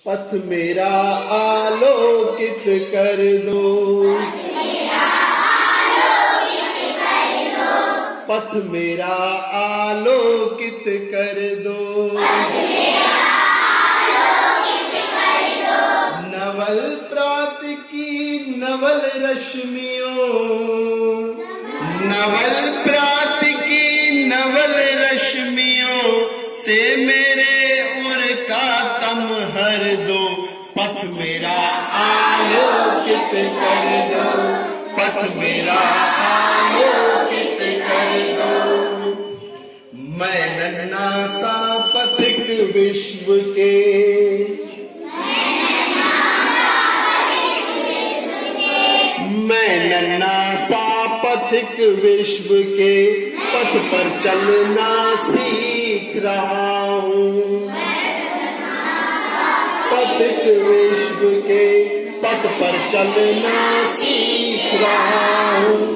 पथ मेरा आलोकित कर दो, पथ मेरा आलोकित कर दो, नवल प्रात की नवल रश्मियों, नवल प्रात की नवल रश्मियों से मेरे उर का तम हर दो, पथ मेरा आलोकित कर दो, पथ मेरा आलोकित कर दो। मैं नन्हा सा पथिक विश्व के, मैं नन्हा सा पथिक विश्व के पथ पर चलना सीख रहा हूँ, पथिक विश्व के पथ पर चलना सीख रहा हूँ।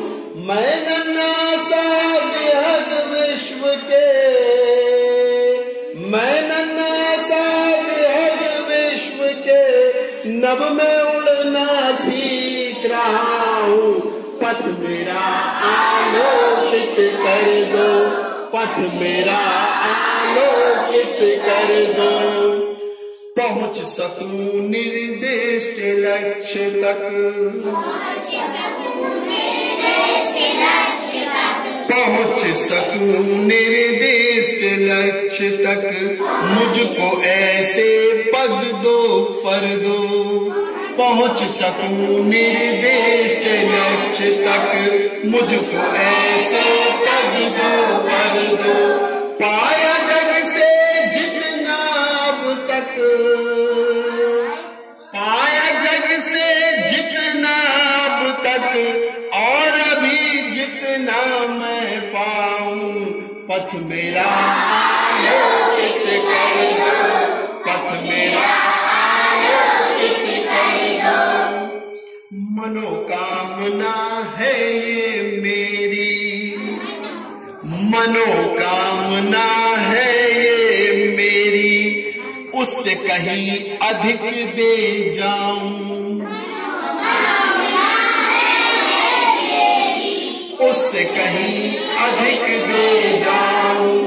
मैं नन्हा सा विहग विश्व के, मैं नन्हा सा विहग विश्व के नभ में उड़ना सीख रहा हूँ, पथ मेरा आलोकित कर दो, पथ मेरा आलोकित कर दो। पहुँच सकूं निर्दिष्ट लक्ष्य तक, पहुँच सकूं निर्दिष्ट लक्ष्य तक, मुझको ऐसे पग दो पर दो, पहुँच सकूं निर्दिष्ट लक्ष्य तक, मुझको ऐसे पग दो पर दो। पाया जग से जितना अब तक, पाया जग से जितना अब तक, और अभी जितना मैं पाऊं, पथ मेरा आलोकित कर दो, पथ मेरा आलोकित कर दो। मनोकामना है ये मेरी, मनोकामना है ये मेरी, उससे कहीं अधिक दे जाऊं, उससे कहीं अधिक दे जाऊं।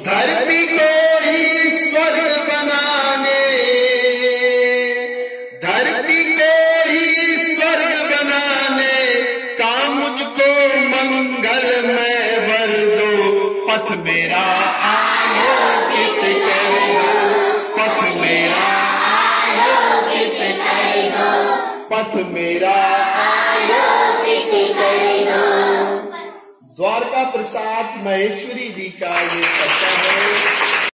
धरती को ही स्वर्ग बनाने, धरती को ही स्वर्ग बनाने का मुझको मंगलमय वर दो, पथ मेरा आलोकित कर दो, पथ मेरा आलोकित कर दो, पथ मेरा आलोकित कर दो। द्वारका प्रसाद महेश्वरी जी का ये कथा है।